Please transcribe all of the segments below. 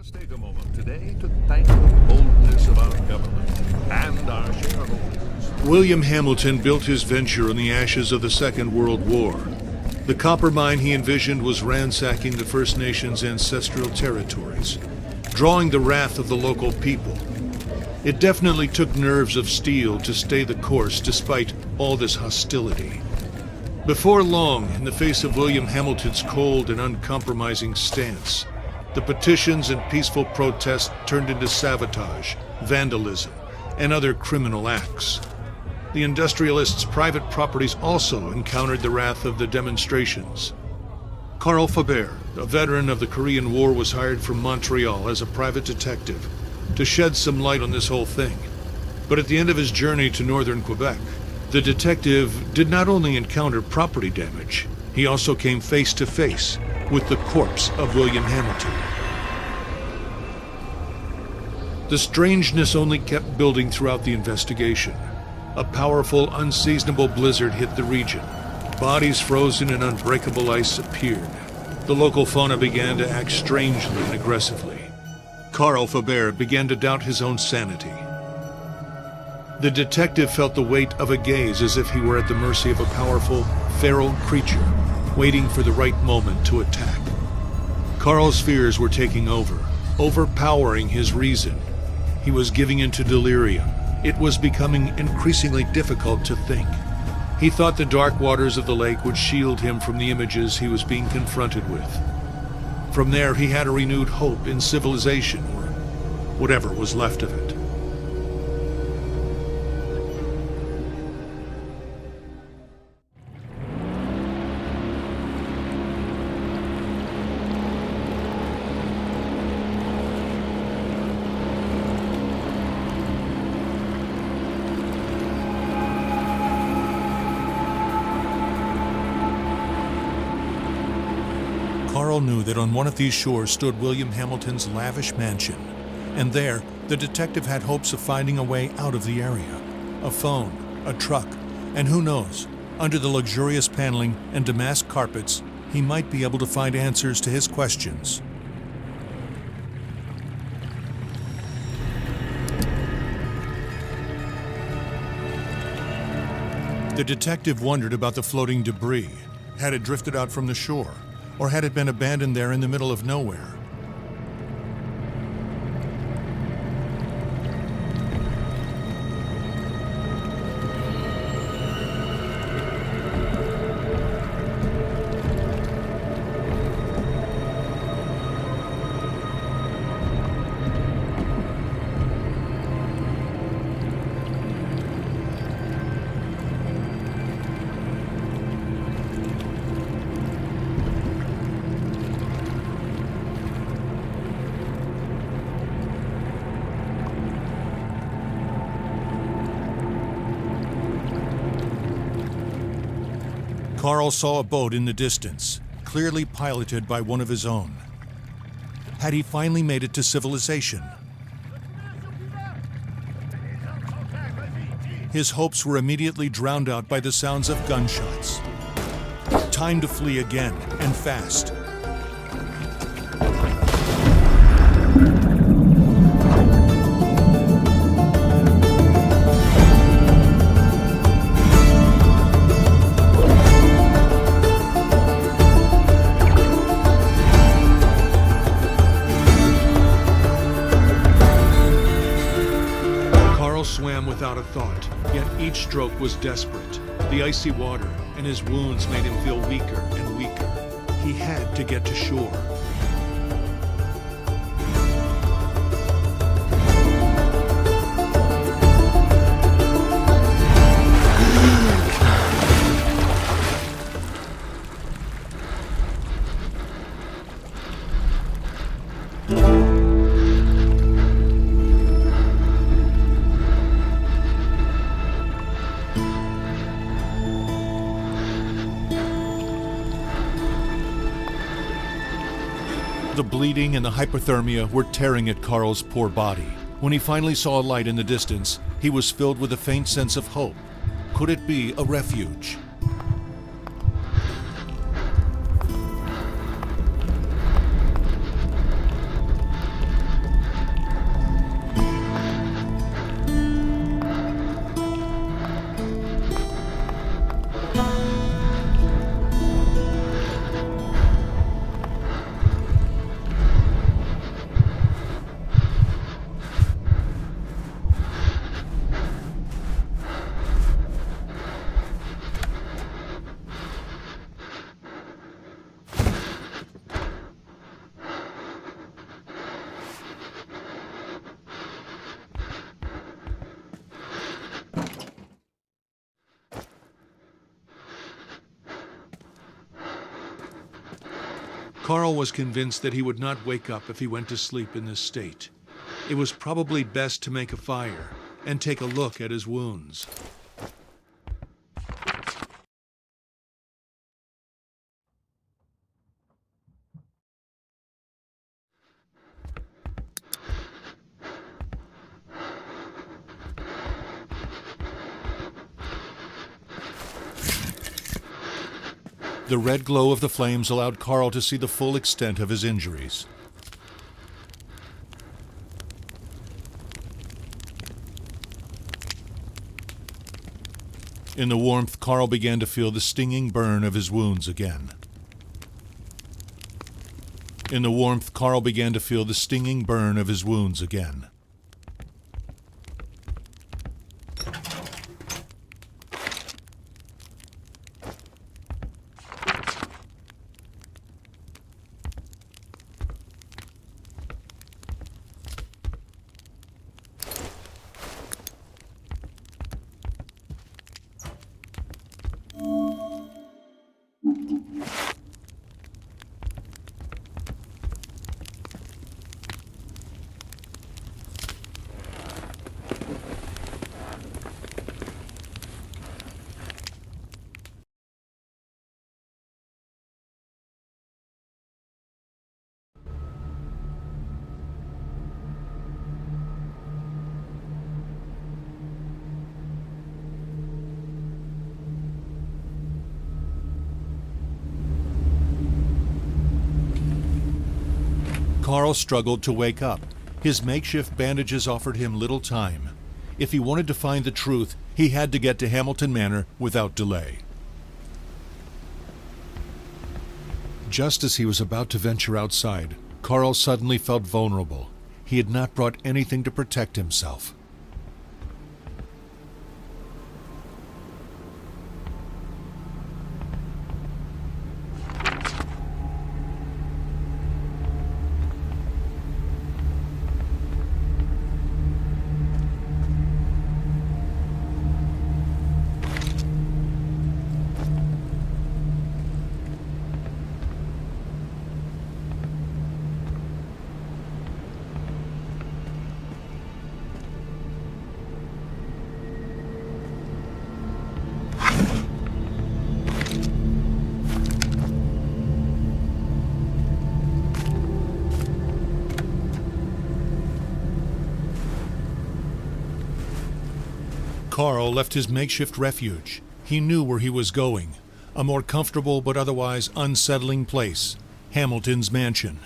Let's take a moment today to thank the boldness of our government and our shareholders. William Hamilton built his venture on the ashes of the Second World War. The copper mine he envisioned was ransacking the First Nations' ancestral territories, drawing the wrath of the local people. It definitely took nerves of steel to stay the course despite all this hostility. Before long, in the face of William Hamilton's cold and uncompromising stance, the petitions and peaceful protests turned into sabotage, vandalism, and other criminal acts. The industrialists' private properties also encountered the wrath of the demonstrations. Carl Faubert, a veteran of the Korean War, was hired from Montreal as a private detective to shed some light on this whole thing. But at the end of his journey to northern Quebec, the detective did not only encounter property damage, he also came face to face with the corpse of William Hamilton. The strangeness only kept building throughout the investigation. A powerful, unseasonable blizzard hit the region. Bodies frozen in unbreakable ice appeared. The local fauna began to act strangely and aggressively. Carl Faubert began to doubt his own sanity. The detective felt the weight of a gaze as if he were at the mercy of a powerful, feral creature, waiting for the right moment to attack. Carl's fears were taking over, overpowering his reason. He was giving into delirium. It was becoming increasingly difficult to think. He thought the dark waters of the lake would shield him from the images he was being confronted with. From there, he had a renewed hope in civilization, or whatever was left of it. Carl knew that on one of these shores stood William Hamilton's lavish mansion, and there, the detective had hopes of finding a way out of the area. A phone, a truck, and who knows, under the luxurious paneling and damask carpets, he might be able to find answers to his questions. The detective wondered about the floating debris. Had it drifted out from the shore? Or had it been abandoned there in the middle of nowhere? Carl saw a boat in the distance, clearly piloted by one of his own. Had he finally made it to civilization? His hopes were immediately drowned out by the sounds of gunshots. Time to flee again, and fast. Swam without a thought, yet each stroke was desperate. The icy water and his wounds made him feel weaker and weaker. He had to get to shore. The bleeding and the hypothermia were tearing at Carl's poor body. When he finally saw a light in the distance, he was filled with a faint sense of hope. Could it be a refuge? Carl was convinced that he would not wake up if he went to sleep in this state. It was probably best to make a fire and take a look at his wounds. The red glow of the flames allowed Carl to see the full extent of his injuries. In the warmth, Carl began to feel the stinging burn of his wounds again. In the warmth, Carl began to feel the stinging burn of his wounds again. Carl struggled to wake up. His makeshift bandages offered him little time. If he wanted to find the truth, he had to get to Hamilton Manor without delay. Just as he was about to venture outside, Carl suddenly felt vulnerable. He had not brought anything to protect himself. Carl left his makeshift refuge. He knew where he was going, a more comfortable but otherwise unsettling place, Hamilton's mansion.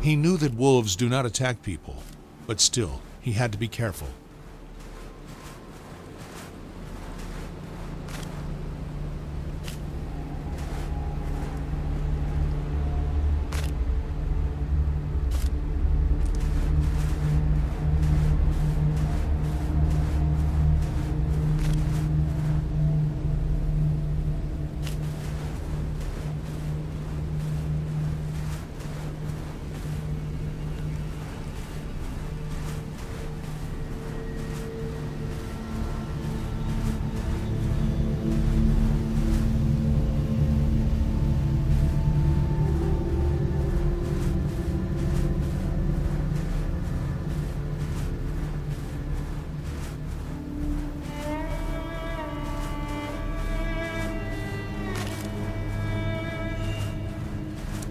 He knew that wolves do not attack people, but still, he had to be careful.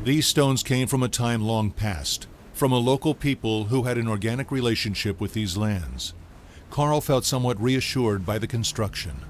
These stones came from a time long past, from a local people who had an organic relationship with these lands. Carl felt somewhat reassured by the construction.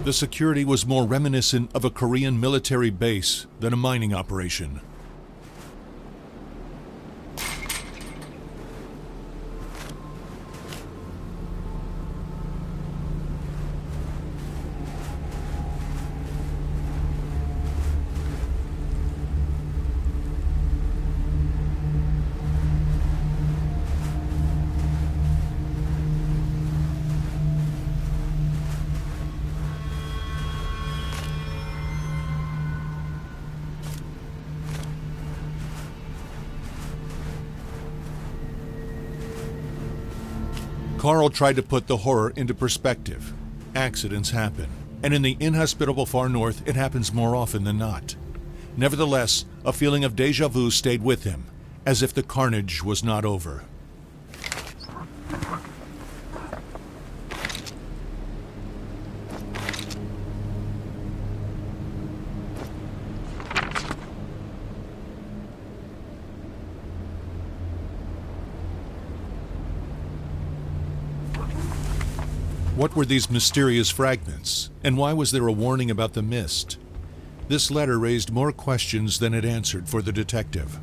The security was more reminiscent of a Korean military base than a mining operation. Carl tried to put the horror into perspective. Accidents happen, and in the inhospitable far north, it happens more often than not. Nevertheless, a feeling of déjà vu stayed with him, as if the carnage was not over. What were these mysterious fragments, and why was there a warning about the mist? This letter raised more questions than it answered for the detective.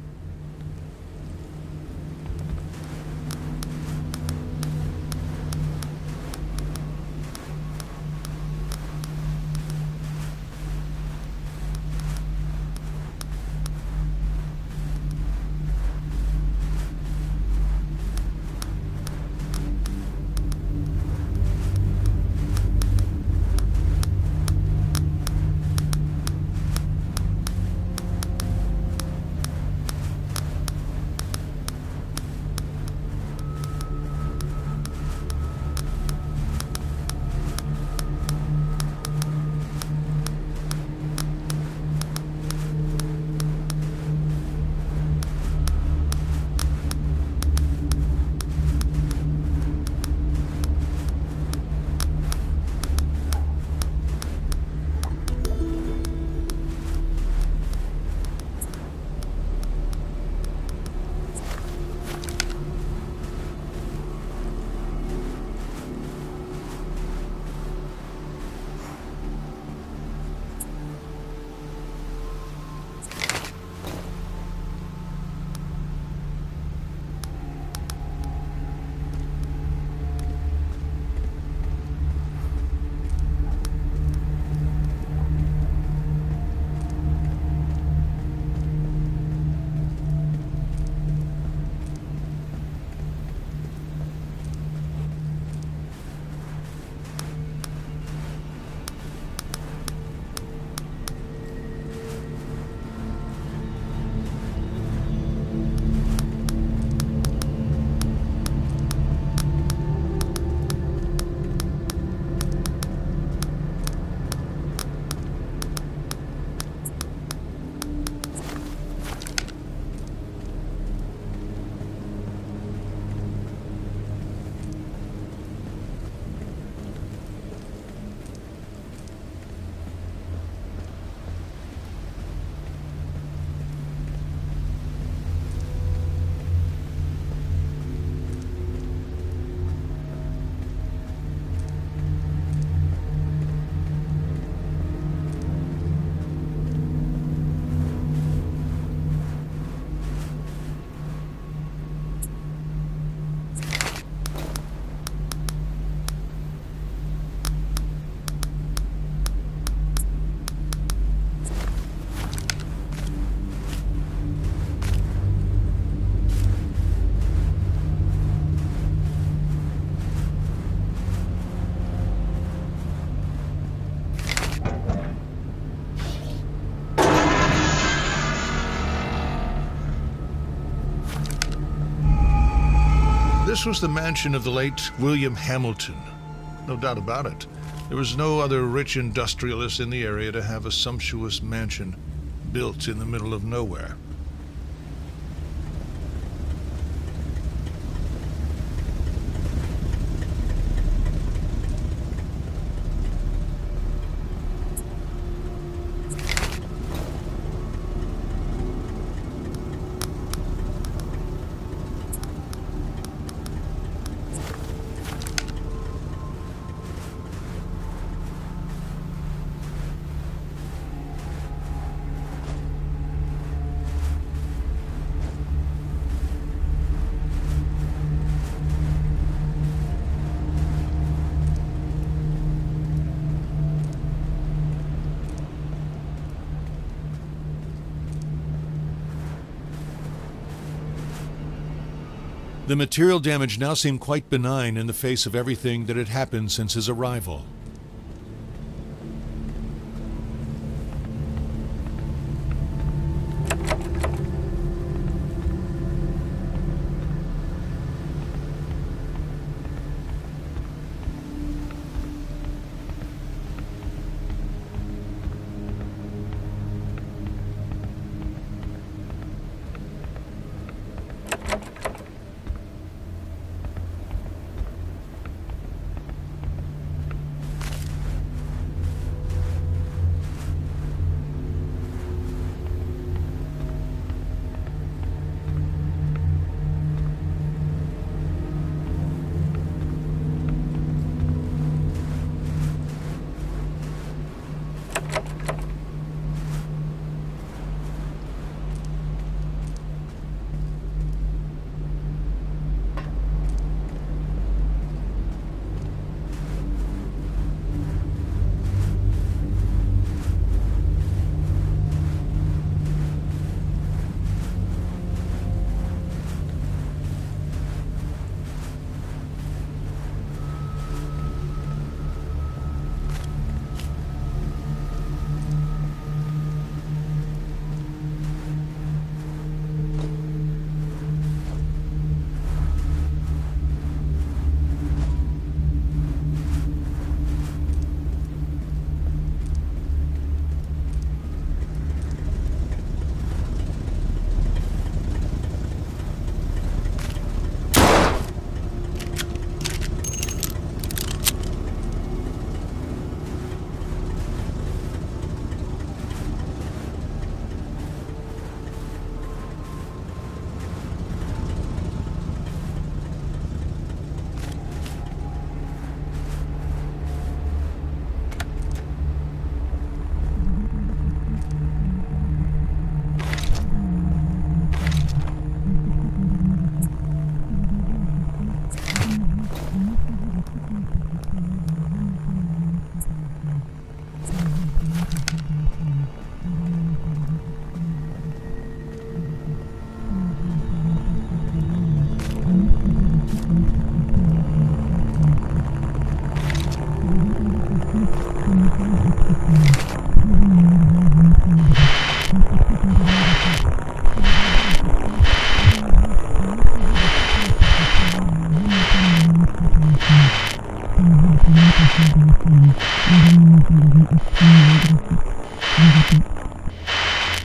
This was the mansion of the late William Hamilton. No doubt about it. There was no other rich industrialist in the area to have a sumptuous mansion built in the middle of nowhere. The material damage now seemed quite benign in the face of everything that had happened since his arrival.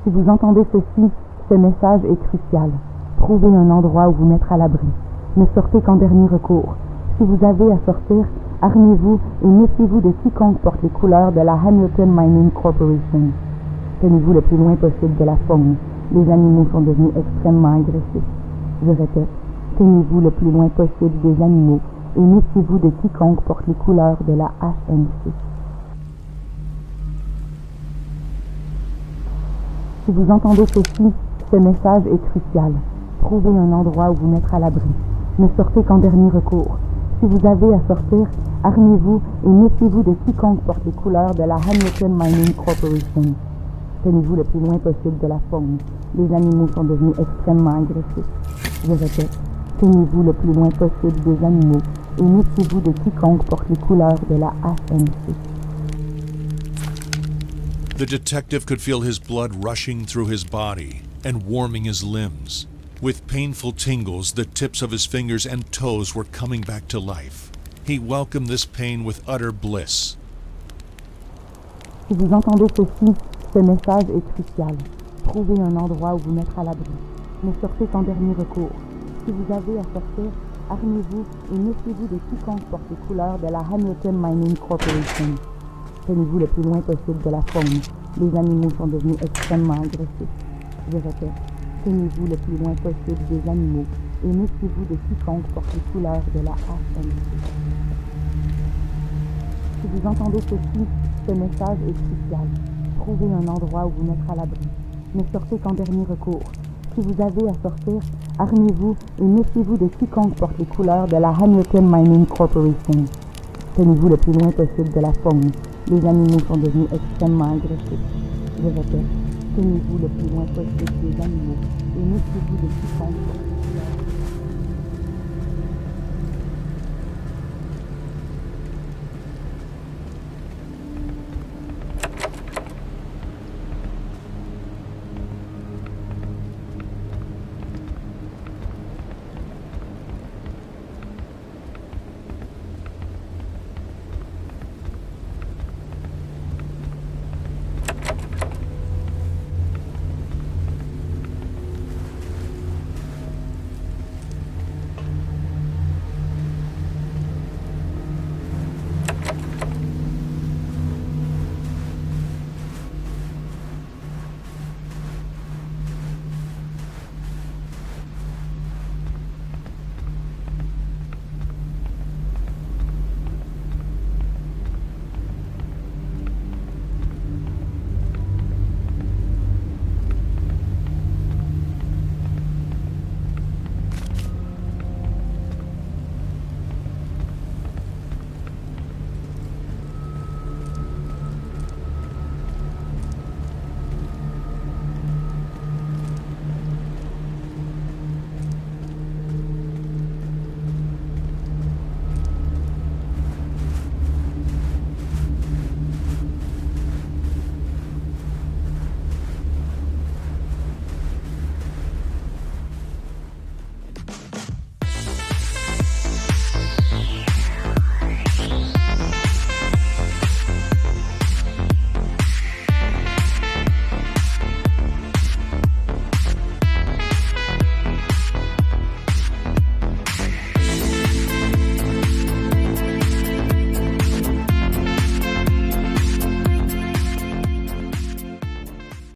Si vous entendez ceci, ce message est crucial. Trouvez un endroit où vous mettre à l'abri. Ne sortez qu'en dernier recours. Si vous avez à sortir, armez-vous et méfiez-vous de quiconque porte les couleurs de la Hamilton Mining Corporation. Tenez-vous le plus loin possible de la faune. Les animaux sont devenus extrêmement agressifs. Je répète, tenez-vous le plus loin possible des animaux et méfiez-vous de quiconque porte les couleurs de la HMC. Si vous entendez ceci, ce message est crucial. Trouvez un endroit où vous mettre à l'abri. Ne sortez qu'en dernier recours. Si vous avez à sortir, armez-vous et méfiez-vous de quiconque porte les couleurs de la Hamilton Mining Corporation. Tenez-vous le plus loin possible de la faune. Les animaux sont devenus extrêmement agressifs. Je répète, tenez-vous le plus loin possible des animaux et méfiez-vous de quiconque porte les couleurs de la HMC. The detective could feel his blood rushing through his body and warming his limbs. With painful tingles, the tips of his fingers and toes were coming back to life. He welcomed this pain with utter bliss. Si vous entendez ceci, ce message est crucial. Trouvez un endroit où vous mettre à l'abri. Ne sortez qu'en dernier recours. Si vous avez à sortir, armez-vous et méfiez-vous de quiconque porte les couleurs de la Hamilton Mining Corporation. Tenez-vous le plus loin possible de la faune. Les animaux sont devenus extrêmement agressifs. Je répète, tenez-vous le plus loin possible des animaux et méfiez-vous de quiconque porte les couleurs de la HMC. Si vous entendez ceci, ce message est crucial. Trouvez un endroit où vous mettre à l'abri. Ne sortez qu'en dernier recours. Si vous avez à sortir, armez-vous et méfiez-vous de quiconque porte les couleurs de la Hamilton Mining Corporation. Tenez-vous le plus loin possible de la faune. Les animaux sont devenus extrêmement agressifs. Je répète, tenez-vous le plus loin possible des animaux et méfiez-vous de quiconque porte les couleurs.